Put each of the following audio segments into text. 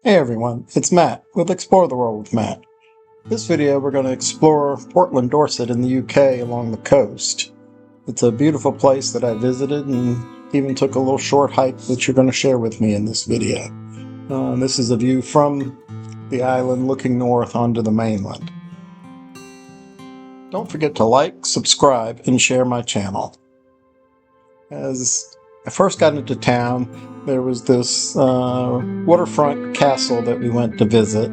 Hey everyone, it's Matt with Explore the World with Matt. This video we're going to explore Portland Dorset in the UK along the coast. It's a beautiful place that I visited and even took a little short hike that you're going to share with me in this video. This is a view from the island looking north onto the mainland. Don't forget to like, subscribe, and share my channel. As I first got into town, there was this waterfront castle that we went to visit.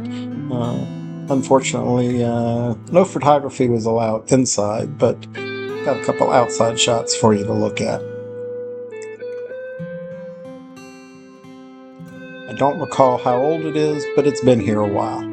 Unfortunately, no photography was allowed inside, but got a couple outside shots for you to look at. I don't recall how old it is, but it's been here a while.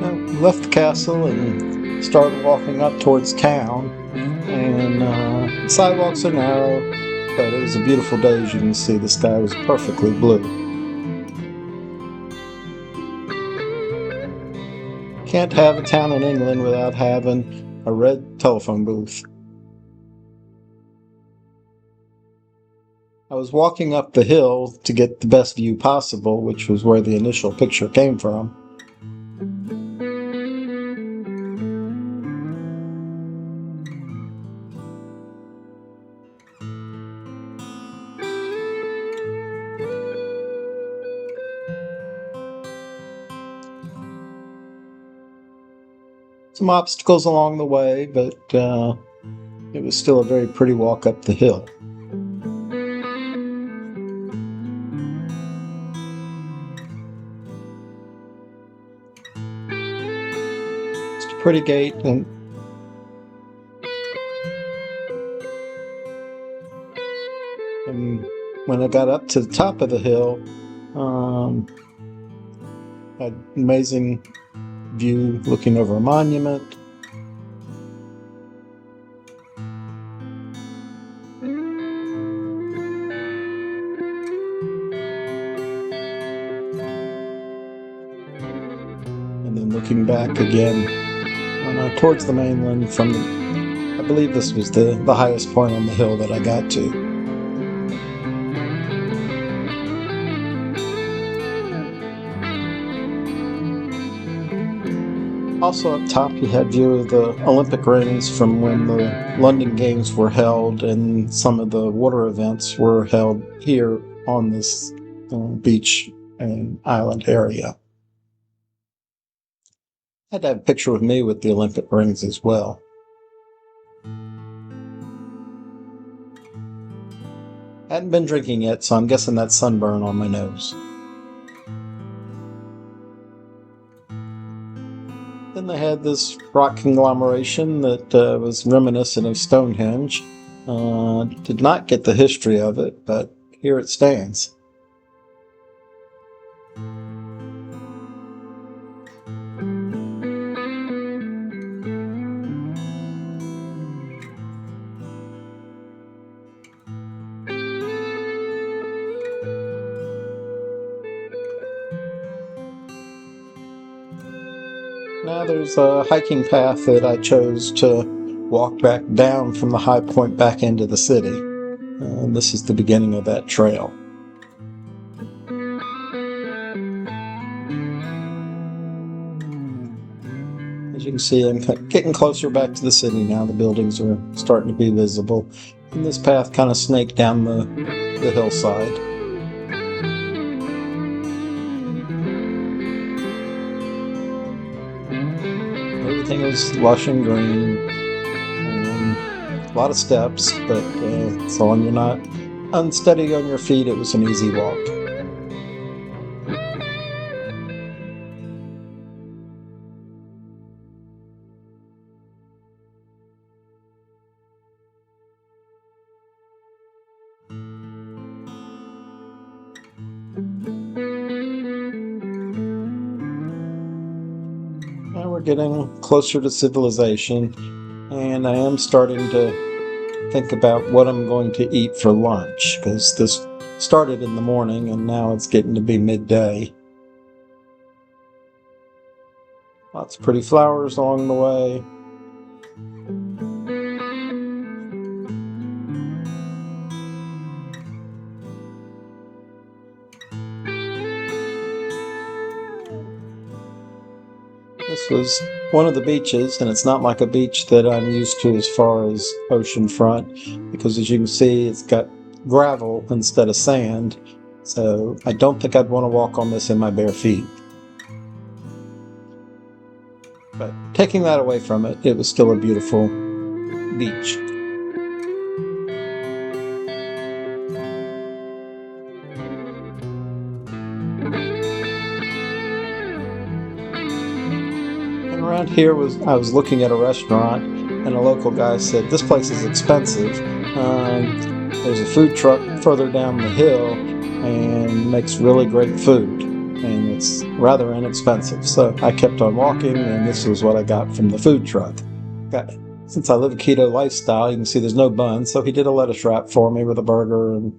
We left the castle and started walking up towards town, and the sidewalks are narrow, but it was a beautiful day. As you can see, the sky was perfectly blue. Can't have a town in England without having a red telephone booth. I was walking up the hill to get the best view possible, which was where the initial picture came from. Some obstacles along the way, but it was still a very pretty walk up the hill. It's a pretty gate, and when I got up to the top of the hill, had an amazing view looking over a monument. And then looking back again towards the mainland from I believe this was the highest point on the hill that I got to. Also up top you had view of the Olympic rings from when the London Games were held, and some of the water events were held here on this beach and island area. I had to have a picture with me with the Olympic rings as well. Hadn't been drinking yet, so I'm guessing that's sunburn on my nose. Then they had this rock conglomeration that was reminiscent of Stonehenge. Did not get the history of it, but here it stands. Now there's a hiking path that I chose to walk back down from the high point back into the city. This is the beginning of that trail. As you can see, I'm getting closer back to the city now. The buildings are starting to be visible. And this path kind of snaked down the hillside. Everything was lush and green. A lot of steps, but so long you're not unsteady on your feet, it was an easy walk. Now we're getting closer to civilization, and I am starting to think about what I'm going to eat for lunch, because this started in the morning and now it's getting to be midday. Lots of pretty flowers along the way. This was one of the beaches, and it's not like a beach that I'm used to as far as oceanfront, because as you can see, it's got gravel instead of sand, so I don't think I'd want to walk on this in my bare feet. But taking that away from it, it was still a beautiful beach. And around here I was looking at a restaurant, and a local guy said, "This place is expensive. There's a food truck further down the hill and makes really great food, and it's rather inexpensive." So I kept on walking, and this was what I got from the food truck. Since I live a keto lifestyle, you can see there's no bun, so he did a lettuce wrap for me with a burger and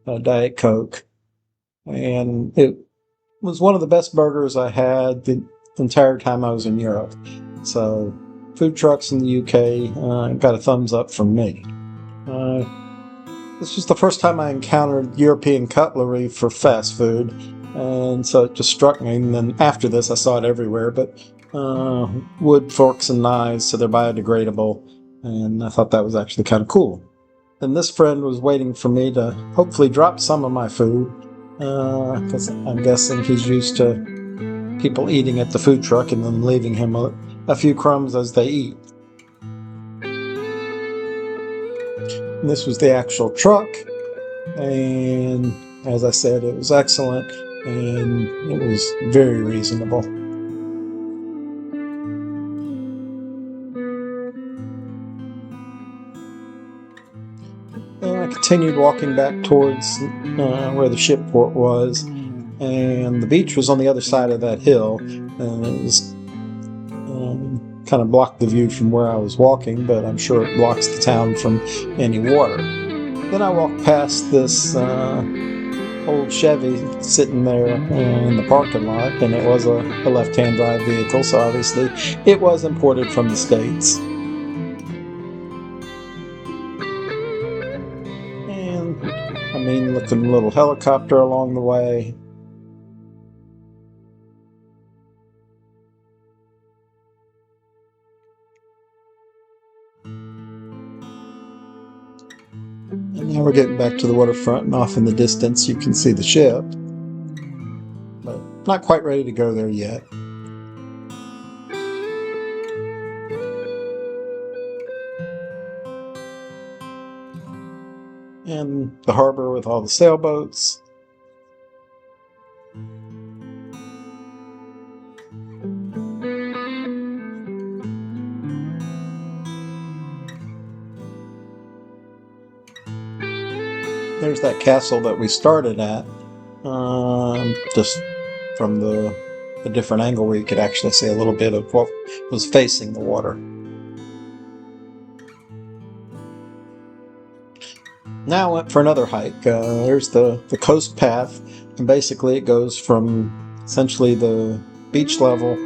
a Diet Coke. And it was one of the best burgers I had the entire time I was in Europe. So food trucks in the UK got a thumbs up from me. This was the first time I encountered European cutlery for fast food, and so it just struck me. And then after this, I saw it everywhere, but wood forks and knives, so they're biodegradable, and I thought that was actually kind of cool. And this friend was waiting for me to hopefully drop some of my food, because I'm guessing he's used to people eating at the food truck and then leaving him a few crumbs as they eat. And this was the actual truck, and as I said, it was excellent, and it was very reasonable. And I continued walking back towards where the ship port was, and the beach was on the other side of that hill, and it was kind of blocked the view from where I was walking, but I'm sure it blocks the town from any water. Then I walked past this old Chevy sitting there in the parking lot, and it was a left-hand drive vehicle, so obviously it was imported from the States. And a mean-looking little helicopter along the way. And now we're getting back to the waterfront, and off in the distance you can see the ship, but not quite ready to go there yet. And the harbor with all the sailboats. There's that castle that we started at, just from the different angle where you could actually see a little bit of what was facing the water. Now I went for another hike. There's the coast path, and basically it goes from essentially the beach level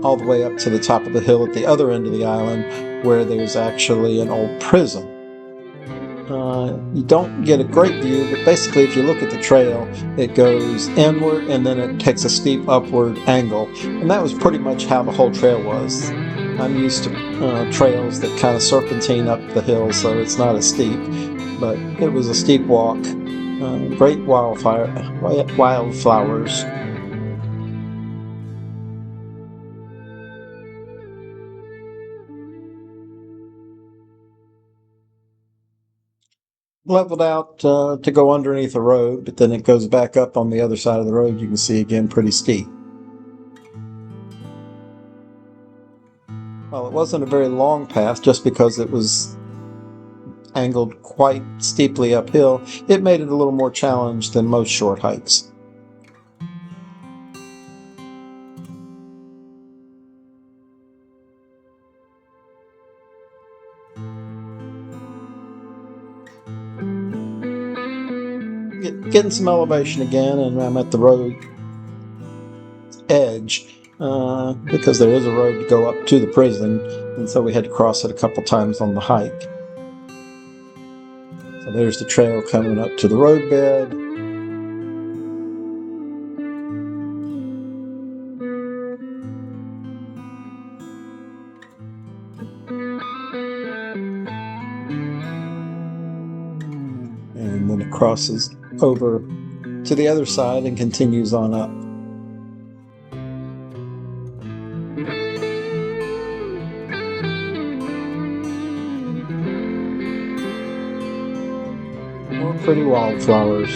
all the way up to the top of the hill at the other end of the island, where there's actually an old prison. You don't get a great view, but basically if you look at the trail, it goes inward and then it takes a steep upward angle, and that was pretty much how the whole trail was. I'm used to trails that kind of serpentine up the hill, so it's not as steep, but it was a steep walk. Great wildflowers. Leveled out to go underneath the road, but then it goes back up on the other side of the road. You can see again pretty steep. Well, it wasn't a very long path, just because it was angled quite steeply uphill. It made it a little more challenged than most short hikes. getting some elevation again, and I'm at the road edge because there is a road to go up to the prison, and so we had to cross it a couple times on the hike. So there's the trail coming up to the roadbed. And then it crosses over to the other side and continues on up. More pretty wildflowers.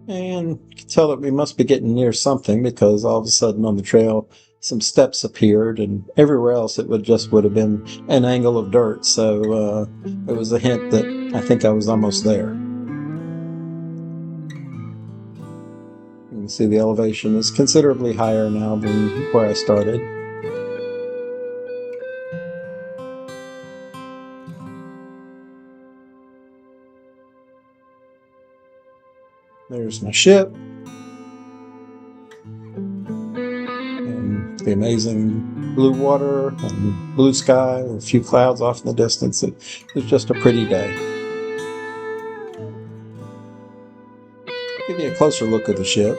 And you can tell that we must be getting near something, because all of a sudden on the trail some steps appeared, and everywhere else it would have been an angle of dirt. So it was a hint that I think I was almost there. You can see the elevation is considerably higher now than where I started. There's my ship. And the amazing blue water and blue sky, a few clouds off in the distance. It was just a pretty day. Give you a closer look at the ship,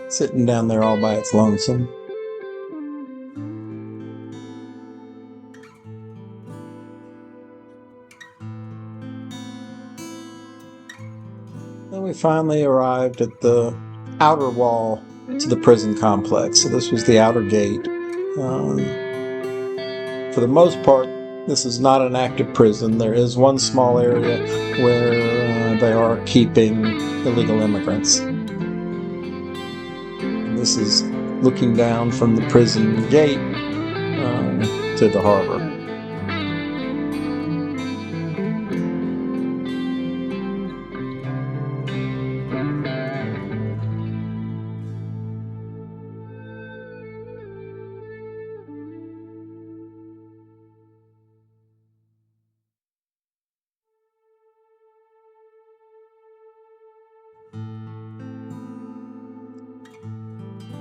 sitting down there all by its lonesome. Then we finally arrived at the outer wall to the prison complex. So this was the outer gate. For the most part, this is not an active prison. There is one small area where they are keeping illegal immigrants. And this is looking down from the prison gate to the harbor.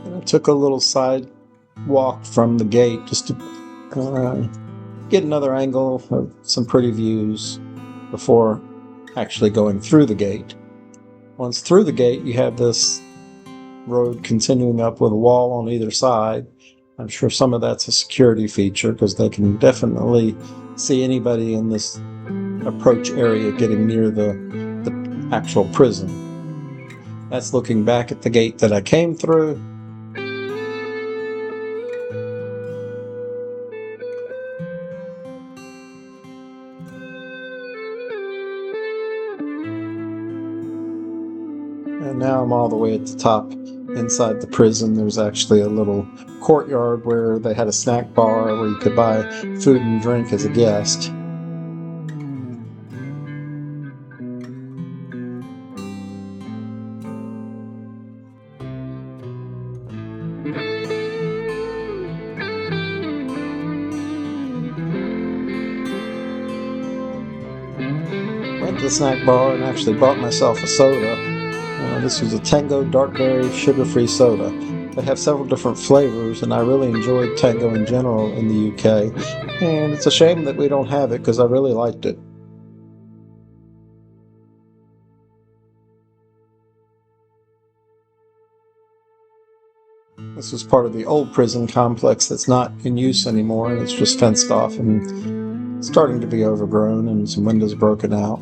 And I took a little side walk from the gate just to get another angle of some pretty views before actually going through the gate. Once through the gate, you have this road continuing up with a wall on either side. I'm sure some of that's a security feature, because they can definitely see anybody in this approach area getting near the actual prison. That's looking back at the gate that I came through. And now I'm all the way at the top inside the prison. There's actually a little courtyard where they had a snack bar where you could buy food and drink as a guest. Went to the snack bar and actually bought myself a soda. This was a Tango dark berry sugar-free soda. They have several different flavors, and I really enjoyed Tango in general in the UK. And it's a shame that we don't have it, because I really liked it. This was part of the old prison complex that's not in use anymore, and it's just fenced off and starting to be overgrown, and some windows broken out.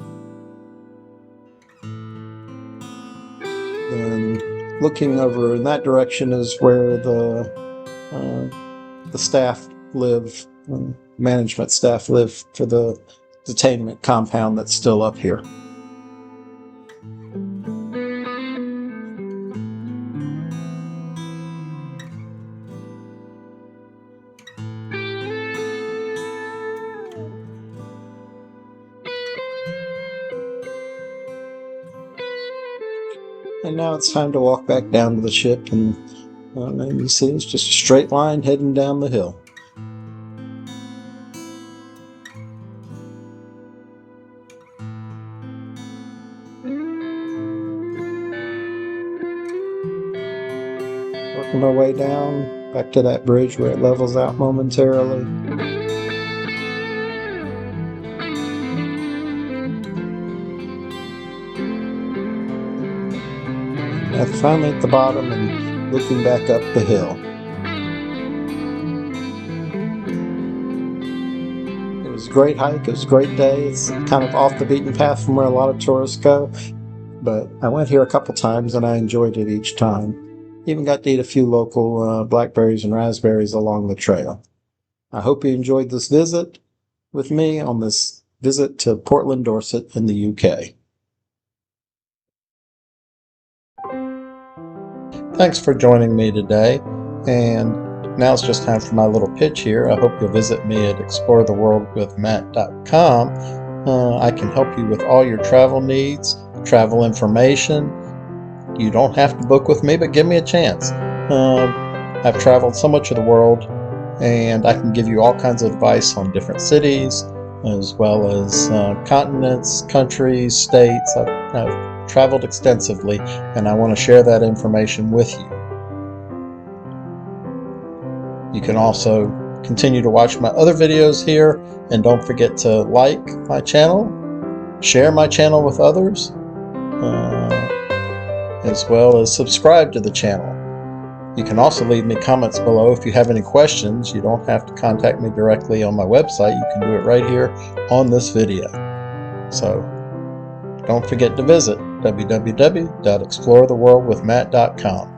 Then looking over in that direction is where the staff live, management staff live for the detainment compound that's still up here. And now it's time to walk back down to the ship, and you see it's just a straight line heading down the hill. Working our way down back to that bridge where it levels out momentarily. And finally at the bottom and looking back up the hill. It was a great hike, it was a great day. It's kind of off the beaten path from where a lot of tourists go, but I went here a couple times and I enjoyed it each time. Even got to eat a few local blackberries and raspberries along the trail. I hope you enjoyed this visit with me on this visit to Portland Dorset in the UK. Thanks for joining me today, and now it's just time for my little pitch here. I hope you'll visit me at exploretheworldwithmatt.com. I can help you with all your travel needs, travel information. You don't have to book with me, but give me a chance. I've traveled so much of the world, and I can give you all kinds of advice on different cities, as well as continents, countries, states. I've traveled extensively, and I want to share that information with you. You can also continue to watch my other videos here, and don't forget to like my channel, share my channel with others, as well as subscribe to the channel. You can also leave me comments below if you have any questions. You don't have to contact me directly on my website. You can do it right here on this video. So don't forget to visit www.exploretheworldwithmatt.com.